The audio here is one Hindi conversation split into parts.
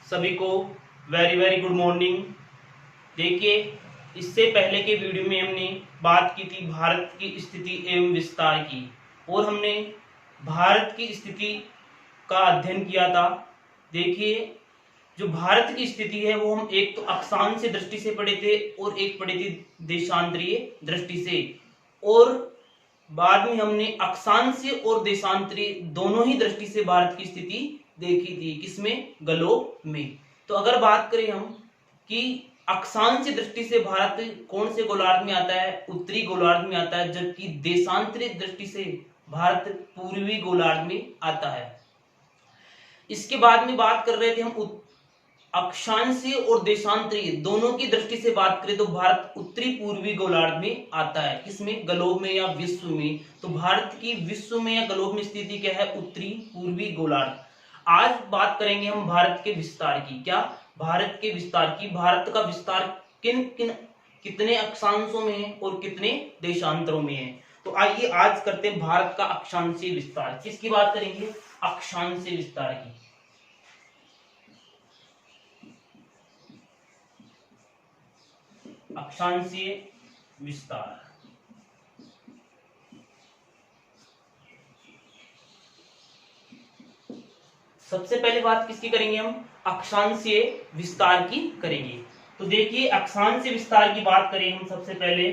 सभी को वेरी वेरी गुड मॉर्निंग। देखिए, इससे पहले के वीडियो में हमने बात की थी भारत की स्थिति एवं विस्तार की, और हमने भारत की स्थिति का अध्ययन किया था। देखिए, जो भारत की स्थिति है वो हम एक तो अक्षांशीय दृष्टि से पढ़े थे और एक पढ़े थे देशांतरीय दृष्टि से, और बाद में हमने अक्षांशीय और देशांतरीय दोनों ही दृष्टि से भारत की स्थिति देखी थी। किसमें? ग्लोब में। तो अगर बात करें हम कि अक्षांशीय दृष्टि से भारत कौन से गोलार्ध में आता है? उत्तरी गोलार्ध में आता है, जबकि देशांतरीय दृष्टि से भारत पूर्वी गोलार्ध में आता है। इसके बाद में बात कर रहे थे हम अक्षांशीय और देशांतरीय दोनों की दृष्टि से बात करें तो भारत उत्तरी पूर्वी गोलार्ध में आता है। किसमें? ग्लोब में या विश्व में। तो भारत की विश्व में या ग्लोब में स्थिति क्या है? उत्तरी पूर्वी गोलार्ध। आज बात करेंगे हम भारत के विस्तार की। क्या? भारत के विस्तार की। भारत का विस्तार कितने अक्षांशों में है और कितने देशांतरों में है। तो आइए आज करते हैं भारत का अक्षांशीय विस्तार। किसकी बात करेंगे? अक्षांशीय विस्तार की। अक्षांशीय विस्तार। सबसे पहले बात किसकी करेंगे? हम अक्षांशीय विस्तार की करेंगे। तो देखिए, अक्षांशीय विस्तार की बात करें हम सबसे पहले,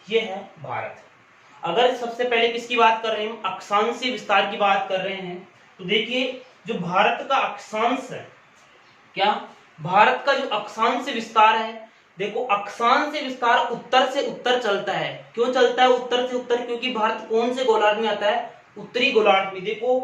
ये है भारत। अगर सबसे पहले किसकी बात कर रहे हैं? हम अक्षांशीय विस्तार की बात कर रहे हैं। तो देखिए, जो भारत का अक्षांश है, क्या भारत का जो अक्षांश विस्तार है, देखो अक्षांश विस्तार उत्तर से उत्तर चलता है। क्यों चलता है उत्तर से उत्तर? क्योंकि भारत कौन से गोलार्ध में आता है? उत्तरी गोलार्ध में। देखो,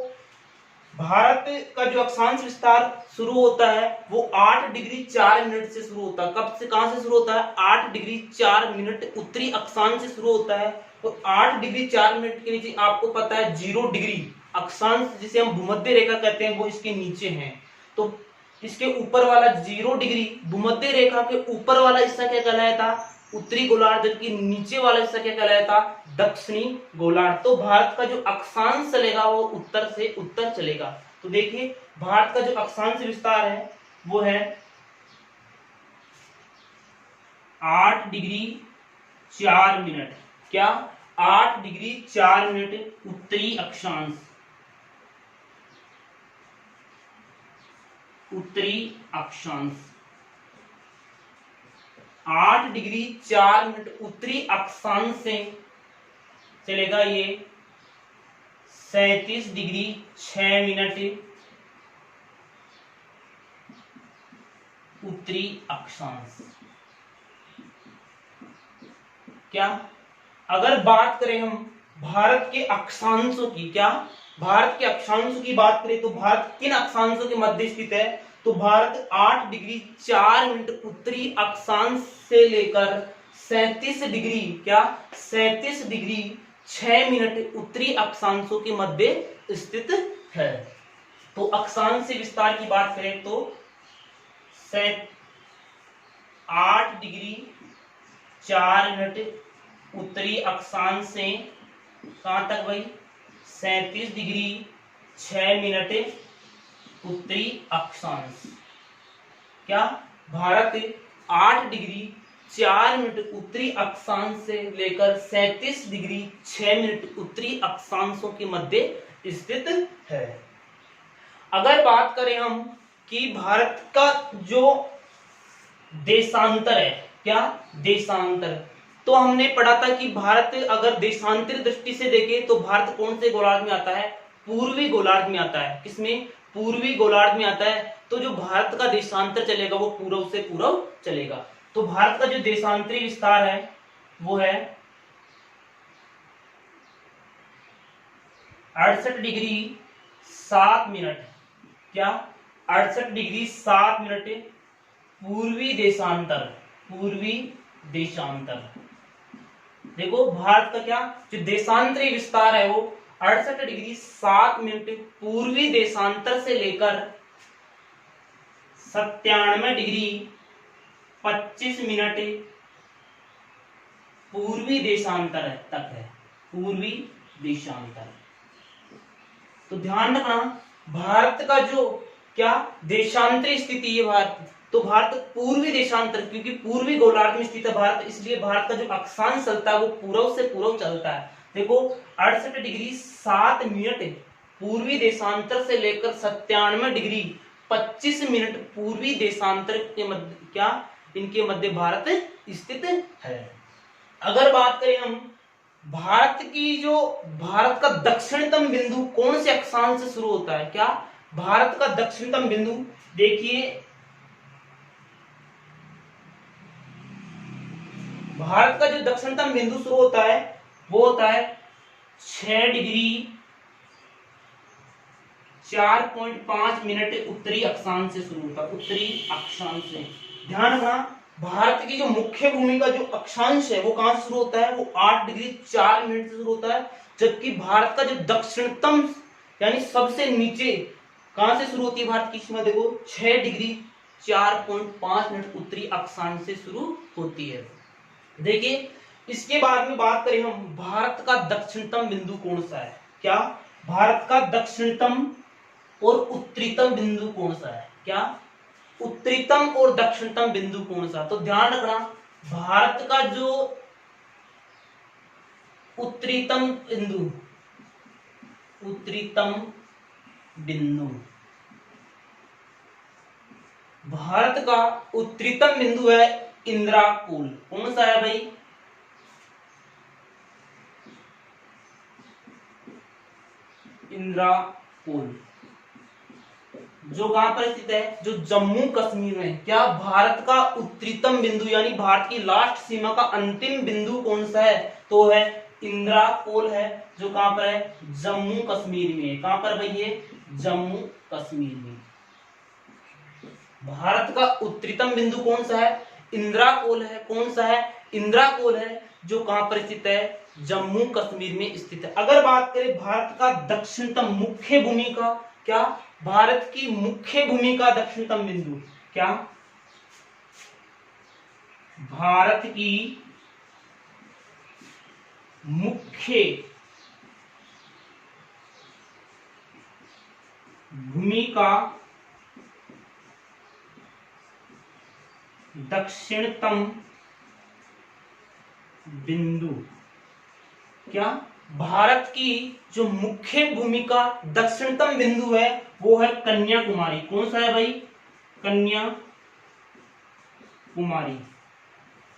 भारत का जो अक्षांश विस्तार शुरू होता है वो 8 डिग्री 4 मिनट से शुरू होता है। कब से? कहां से शुरू होता है? 8 डिग्री 4 मिनट उत्तरी अक्षांश से शुरू होता है। और 8 डिग्री 4 मिनट के नीचे आपको पता है 0 डिग्री अक्षांश, जिसे हम भूमध्य रेखा कहते हैं, वो इसके नीचे है। तो इसके ऊपर वाला 0 डिग्री भूमध्य रेखा के ऊपर वाला हिस्सा क्या कहलाता? उत्तरी गोलार्ध। जबकि नीचे वाला हिस्सा क्या कहलाता? दक्षिणी गोलार्ध। तो भारत का जो अक्षांश चलेगा वो उत्तर से उत्तर चलेगा। तो देखिए, भारत का जो अक्षांश विस्तार है वो है 8 डिग्री 4 मिनट। क्या? 8 डिग्री 4 मिनट उत्तरी अक्षांश, उत्तरी अक्षांश 8 डिग्री 4 मिनट उत्तरी अक्षांश से चलेगा ये 37 डिग्री 6 मिनट उत्तरी अक्षांश। क्या? अगर बात करें हम भारत के अक्षांशों की, क्या भारत के अक्षांशों की बात करें तो भारत किन अक्षांशों के मध्य स्थित है? तो भारत 8 डिग्री 4 मिनट उत्तरी अक्षांश से लेकर 37 डिग्री, क्या 37 डिग्री 6 मिनट उत्तरी अक्षांशों के मध्य स्थित है। तो अक्षांश से विस्तार की बात करें तो 8 डिग्री 4 मिनट उत्तरी अक्षांश से कहां तक भाई? 37 डिग्री 6 मिनट उत्तरी अक्षांश। क्या? भारत 8 डिग्री 4 मिनट उत्तरी अक्षांश से लेकर 37 डिग्री 6 मिनट उत्तरी अक्षांशों के मध्य स्थित है। अगर बात करें हम कि भारत का जो देशांतर है, क्या देशांतर, तो हमने पढ़ा था कि भारत अगर देशांतर दृष्टि से देखें तो भारत कौन से गोलार्ध में आता है? पूर्वी गोलार्ध में आता है। किसमें? पूर्वी गोलार्ध में आता है। तो जो भारत का देशांतर चलेगा वो पूर्व से पूर्व चलेगा। तो भारत का जो देशांतरी विस्तार है वो है 68 डिग्री 7 मिनट। क्या? 68 डिग्री 7 मिनट पूर्वी देशांतर, पूर्वी देशांतर। देखो, भारत का क्या जो देशांतरी विस्तार है वो 68 डिग्री 7 मिनट पूर्वी देशांतर से लेकर 97 डिग्री 25 मिनट पूर्वी देशांतर तक है, पूर्वी देशांतर। तो ध्यान रखना, भारत का जो क्या देशांतरी स्थिति है भारत, तो भारत पूर्वी देशांतर, क्योंकि पूर्वी गोलार्ध में स्थित है भारत, इसलिए भारत का जो अक्षांश चलता है वो पूर्व से पूर्व चलता है। देखो 68 डिग्री 7 मिनट पूर्वी देशांतर से लेकर 97 डिग्री 25 मिनट पूर्वी देशांतर के मध्य क्या इनके मध्य भारत स्थित है। अगर बात करें हम भारत का दक्षिणतम बिंदु कौन से अक्षांश से शुरू होता है, क्या भारत का दक्षिणतम बिंदु, देखिए भारत का जो दक्षिणतम बिंदु शुरू होता है वो होता है 6 डिग्री 4.5 मिनट उत्तरी अक्षांश से शुरू होता है, उत्तरी अक्षांश से। ध्यान रखना, भारत की जो मुख्य भूमि का जो अक्षांश है वो कहां से शुरू होता है, वो 8 डिग्री 4 मिनट से शुरू होता है, जबकि भारत का जो दक्षिणतम यानी सबसे नीचे कहां से शुरू होती है भारत की सीमा, देखो 6 डिग्री 4.5 मिनट उत्तरी अक्षांश से शुरू होती है। देखिए इसके बाद में बात करें हम भारत का दक्षिणतम बिंदु कौन सा है, क्या भारत का दक्षिणतम और उत्तरीतम बिंदु कौन सा है, क्या उत्तरीतम और दक्षिणतम बिंदु कौन सा। तो ध्यान रखना, भारत का जो उत्तरीतम बिंदु भारत का उत्तरीतम बिंदु है इंदिराकोल। कौन सा है भाई, इंदिराकोल, जो कहां पर स्थित है, जो जम्मू कश्मीर में। क्या भारत का उत्तरीतम बिंदु यानी भारत की लास्ट सीमा का अंतिम बिंदु कौन सा है, तो है इंदिराकोल है, जो कहां पर है, जम्मू कश्मीर में। कहां पर भाई ये, जम्मू कश्मीर में। भारत का उत्तरीतम बिंदु कौन सा है, इंदिराकोल है। कौन सा है, इंदिराकोल है, जो कहां पर स्थित है, जम्मू कश्मीर में स्थित है। अगर बात करें भारत का दक्षिणतम मुख्य भूमि का, क्या भारत की मुख्य भूमि का दक्षिणतम बिंदु, क्या भारत की मुख्य भूमि का दक्षिणतम बिंदु, क्या भारत की जो मुख्य भूमि का दक्षिणतम बिंदु है वो है कन्याकुमारी। कौन सा है भाई, कन्याकुमारी।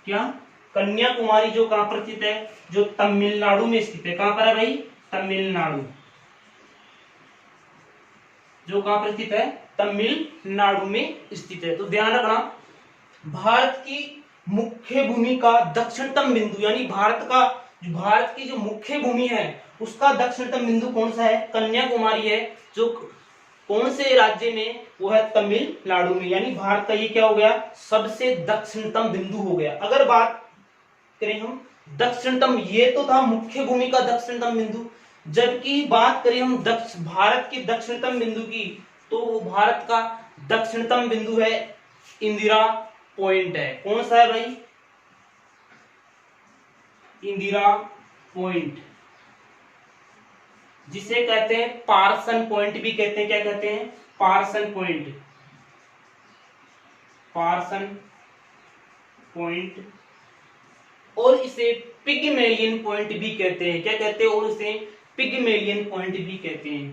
क्या कन्याकुमारी, जो कहां पर स्थित है, जो तमिलनाडु में स्थित है। कहां पर है भाई, तमिलनाडु, जो कहां पर स्थित है, तमिलनाडु में स्थित है। तो ध्यान रखना, भारत की मुख्य भूमि का दक्षिणतम बिंदु यानी भारत की जो मुख्य भूमि है उसका दक्षिणतम बिंदु कौन सा है, कन्याकुमारी है, जो कौन से राज्य में, वो है तमिलनाडु में। यानी भारत का ये क्या हो गया, सबसे दक्षिणतम बिंदु हो गया। अगर बात करें हम दक्षिणतम, ये तो था मुख्य भूमि का दक्षिणतम बिंदु, जबकि बात करें हम भारत की दक्षिणतम बिंदु की, तो भारत का दक्षिणतम बिंदु है इंदिरा पॉइंट है। कौन सा है भाई, इंदिरा पॉइंट, जिसे कहते हैं पार्सन पॉइंट भी कहते हैं। क्या कहते हैं, पार्सन पॉइंट, पार्सन पॉइंट, और इसे पिगमेलियन पॉइंट भी कहते हैं। क्या कहते हैं, और इसे पिगमेलियन पॉइंट भी कहते हैं,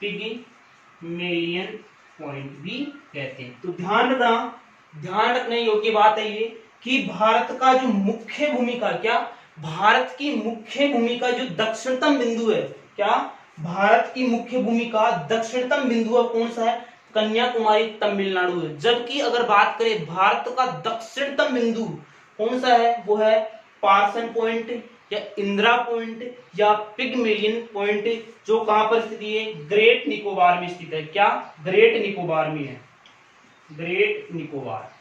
पिगमेलियन पॉइंट भी कहते हैं। तो ध्यान रखने योग्य बात है ये कि भारत का जो मुख्य भूमि का, क्या भारत की मुख्य भूमि का जो दक्षिणतम बिंदु है, क्या भारत की मुख्य भूमि का दक्षिणतम बिंदु है, कौन सा है, कन्याकुमारी, तमिलनाडु है। जबकि अगर बात करें भारत का दक्षिणतम बिंदु कौन सा है, वो है पार्सन पॉइंट या इंदिरा पॉइंट या पिगमेलियन पॉइंट, जो कहां पर स्थित है, ग्रेट निकोबार में स्थित है। क्या ग्रेट निकोबार में है, ग्रेट निकोबार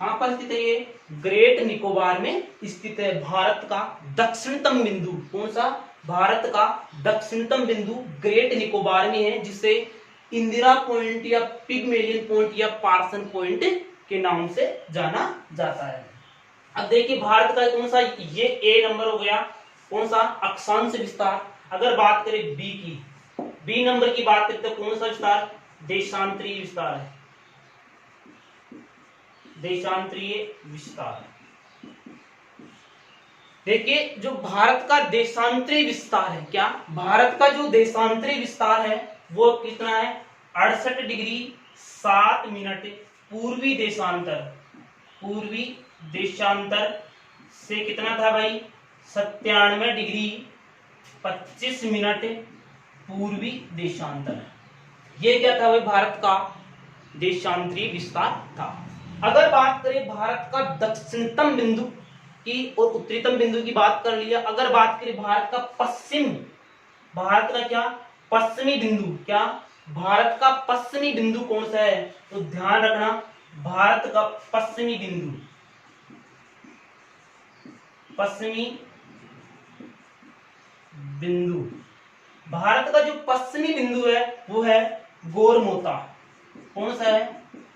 कहां पर स्थित है, ये ग्रेट निकोबार में स्थित है। भारत का दक्षिणतम बिंदु कौन सा, भारत का दक्षिणतम बिंदु ग्रेट निकोबार में है, जिसे इंदिरा पॉइंट या पिगमेलियन पॉइंट या पार्सन पॉइंट के नाम से जाना जाता है। अब देखिए भारत का कौन सा, ये ए नंबर हो गया, कौन सा अक्षांश विस्तार। अगर बात करें बी की, बी नंबर की बात करें तो कौन सा विस्तार, देशांतरीय विस्तार है, देशांतरीय विस्तार। देखिए जो भारत का देशांतरीय विस्तार है, क्या भारत का जो देशांतरीय विस्तार है वो कितना है, 68 डिग्री 7 मिनट पूर्वी देशांतर, पूर्वी देशांतर से कितना था भाई, 97 डिग्री 25 मिनट पूर्वी देशांतर। ये क्या था भाई, भारत का देशांतरीय विस्तार था। अगर बात करें भारत का दक्षिणतम बिंदु की और उत्तरीतम बिंदु की बात कर लिया, अगर बात करें भारत का पश्चिम, भारत का क्या पश्चिमी बिंदु, क्या भारत का पश्चिमी बिंदु कौन सा है, तो ध्यान रखना भारत का पश्चिमी बिंदु, पश्चिमी बिंदु, भारत का जो पश्चिमी बिंदु है वो है गोरमोता। कौन सा है,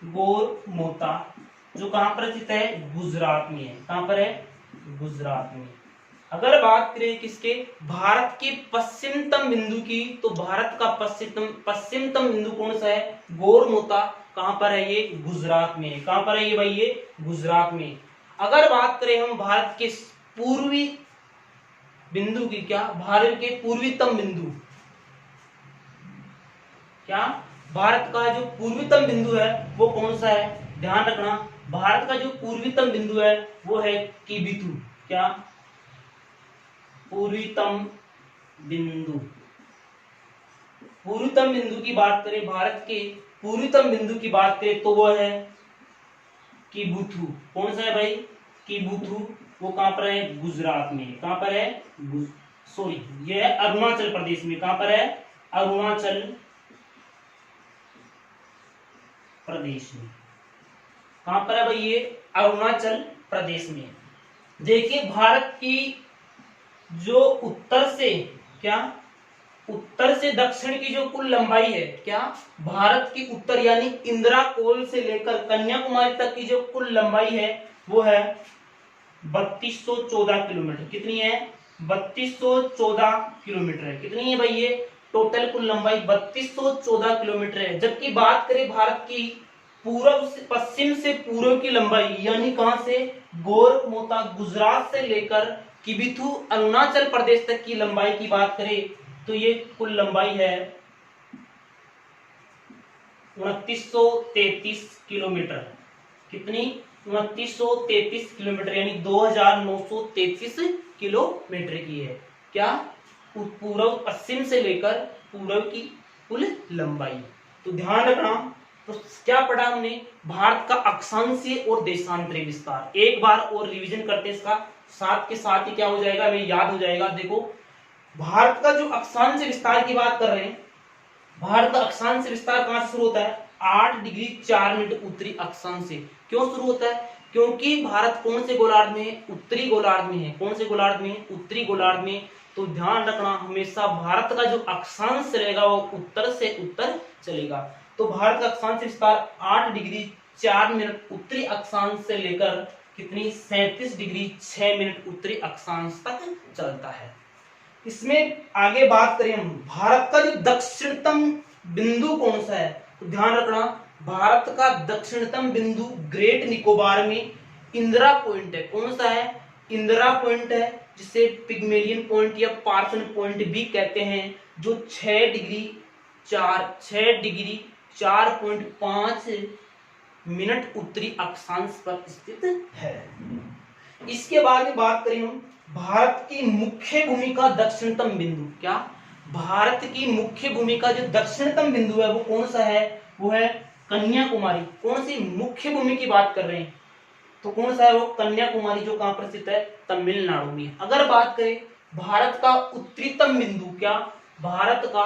गोरमोता, जो कहां पर स्थित है, गुजरात में है। कहां पर है, गुजरात में। अगर बात करें किसके, भारत के पश्चिमतम बिंदु की, तो भारत का पश्चिमतम बिंदु कौन सा है, गोरमोता। कहां पर है ये, गुजरात में। कहां पर है ये भाई, ये गुजरात में। अगर बात करें हम भारत के पूर्वी बिंदु की, क्या भारत के पूर्वीतम बिंदु, क्या भारत का जो पूर्वीतम बिंदु है वो कौन सा है, ध्यान रखना भारत का जो पूर्वीतम बिंदु है वो है किबिथु। क्या पूर्वीतम बिंदु, पूर्वीतम बिंदु की बात करें, भारत के पूर्वीतम बिंदु की बात करें तो वो है किबुथु। कौन सा है भाई, किबुथु। वो कहां पर है, गुजरात में। कहां पर है, सॉरी ये है अरुणाचल प्रदेश में। कहां पर है, अरुणाचल प्रदेश में। कहां पर है भाई, ये अरुणाचल प्रदेश में। देखिए भारत की जो उत्तर से, क्या उत्तर से दक्षिण की जो कुल लंबाई है, क्या भारत की उत्तर यानी इंदिरा कोल से लेकर कन्याकुमारी तक की जो कुल लंबाई है वो है 3214 किलोमीटर। कितनी है, 3214 किलोमीटर है। कितनी है भाई, ये टोटल कुल लंबाई 3214 किलोमीटर है। जबकि बात करें भारत की पूर्व से पश्चिम से पूर्व की लंबाई, यानी कहां से, गोरमोता गुजरात से लेकर किबिथु अरुणाचल प्रदेश तक की लंबाई की बात करें तो ये कुल लंबाई है 2933 किलोमीटर। कितनी, 2933 किलोमीटर, यानी 2933 किलोमीटर की है। क्या पूर्व पश्चिम से लेकर पूर्व की कुल लंबाई। तो ध्यान रखना, तो क्या पढ़ा हमने, भारत का अक्षांशीय और देशांतरीय विस्तार। एक बार और रिवीजन करते हैं इसका, साथ के साथ ही क्या हो जाएगा, हमें याद हो जाएगा। देखो भारत का जो अक्षांशीय विस्तार की बात कर रहे हैं, भारत का अक्षांशीय विस्तार कहां से शुरू होता है, 8 डिग्री 4 मिनट उत्तरी अक्षांश से। क्यों शुरू होता है, क्योंकि भारत कौन से गोलार्ध में है, उत्तरी गोलार्ध में है। कौन से गोलार्ध में, उत्तरी गोलार्ध में। तो ध्यान रखना हमेशा भारत का जो अक्षांश रहेगा वो उत्तर से उत्तर चलेगा। तो भारत का अक्षांश विस्तार 8 डिग्री 4 मिनट उत्तरी अक्षांश से लेकर कितनी, 37 डिग्री 6 मिनट उत्तरी अक्षांश तक चलता है। इसमें आगे बात करें हम, भारत का जो दक्षिणतम बिंदु कौन सा है, तो ध्यान रखना भारत का दक्षिणतम बिंदु ग्रेट निकोबार में इंदिरा पॉइंट है। कौन सा है, इंदिरा पॉइंट है, जिसे पिगमेलियन पॉइंट या पार्सन पॉइंट भी कहते हैं, जो 6 डिग्री 4.5 मिनट उत्तरी अक्षांश पर स्थित है। इसके बाद में बात करें हम, भारत की मुख्य भूमि का दक्षिणतम बिंदु। क्या भारत की मुख्य भूमि का जो दक्षिणतम बिंदु है वो कौन सा है, वो है कन्याकुमारी। कौन सी मुख्य भूमि की बात कर रहे हैं, तो कौन सा है वो, कन्याकुमारी, जो कहां पर स्थित है, तमिलनाडु में। अगर बात करें भारत का उत्तरीतम बिंदु, क्या भारत का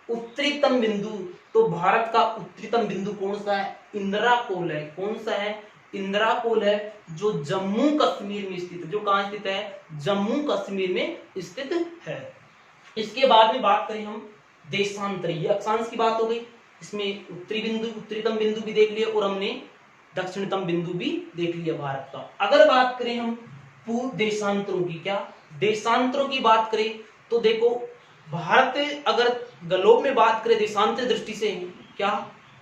उत्तरीतम बिंदु, तो भारत का उत्तरीतम बिंदु कौन सा है, इंदिरा कोल है। कौन सा है, इंदिरा कोल है, जो जम्मू कश्मीर में स्थित है। जो कहां स्थित है, जम्मू कश्मीर में स्थित है। इसके बाद में बात करें हम देशांतर, ये अक्षांश की बात हो गई, इसमें उत्तरी बिंदु, उत्तरीतम बिंदु भी देख लिया और हमने दक्षिणतम बिंदु भी देख लिया भारत का। अगर बात करें हम पूर्व देशांतरों की, क्या देशांतरों की बात करें तो देखो भारत अगर ग्लोब में बात करें देशांतर दृष्टि से, क्या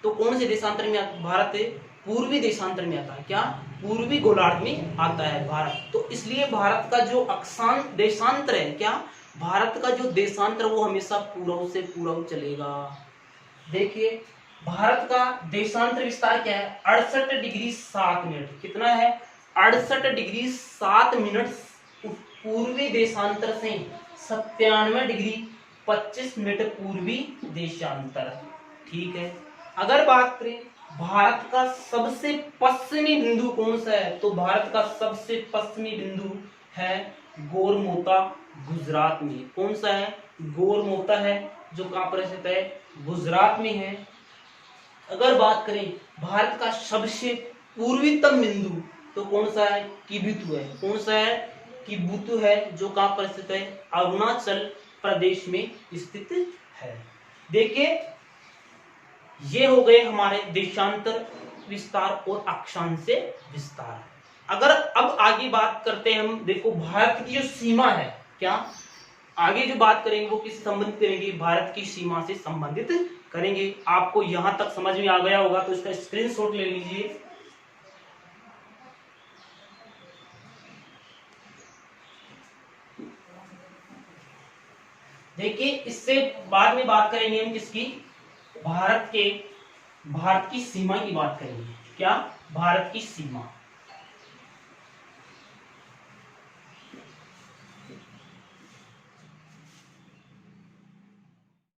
तो कौन से देशांतर में आता? भारत पूर्वी देशांतर में आता है, क्या पूर्वी गोलार्ध में आता है भारत। तो इसलिए भारत का जो अक्षांश देशांतर है, क्या भारत का जो देशांतर वो हमेशा पूर्व से पूर्व चलेगा। देखिए भारत का देशांतर विस्तार क्या है? 68 डिग्री 7 मिनट। कितना है? 68 डिग्री 7 मिनट पूर्वी देशांतर से 97 डिग्री 25 मिनट पूर्वी देशांतर। ठीक है। अगर बात करें भारत का सबसे पश्चिमी बिंदु कौन सा है, तो भारत का सबसे पश्चिमी बिंदु है गोरमोता, गुजरात में। कौन सा है? गोरमोता है, जो कहां पर स्थित है? गुजरात में है। अगर बात करें भारत का सबसे पूर्वीतम बिंदु तो कौन सा है? किबुतु है। कौन सा है? किबुतु है, जो कहां पर स्थित है? अरुणाचल प्रदेश में स्थित है। देखिए ये हो गए हमारे देशांतर विस्तार और अक्षांश विस्तार। अगर अब आगे बात करते हैं हम, देखो भारत की जो सीमा है, क्या आगे जो बात करेंगे वो किससे संबंधित करेंगे? भारत की सीमा से संबंधित करेंगे। आपको यहां तक समझ में आ गया होगा तो इसका स्क्रीनशॉट ले लीजिए। देखिए इससे बाद में बात करेंगे हम किसकी? भारत की सीमा की बात करेंगे। क्या? भारत की सीमा।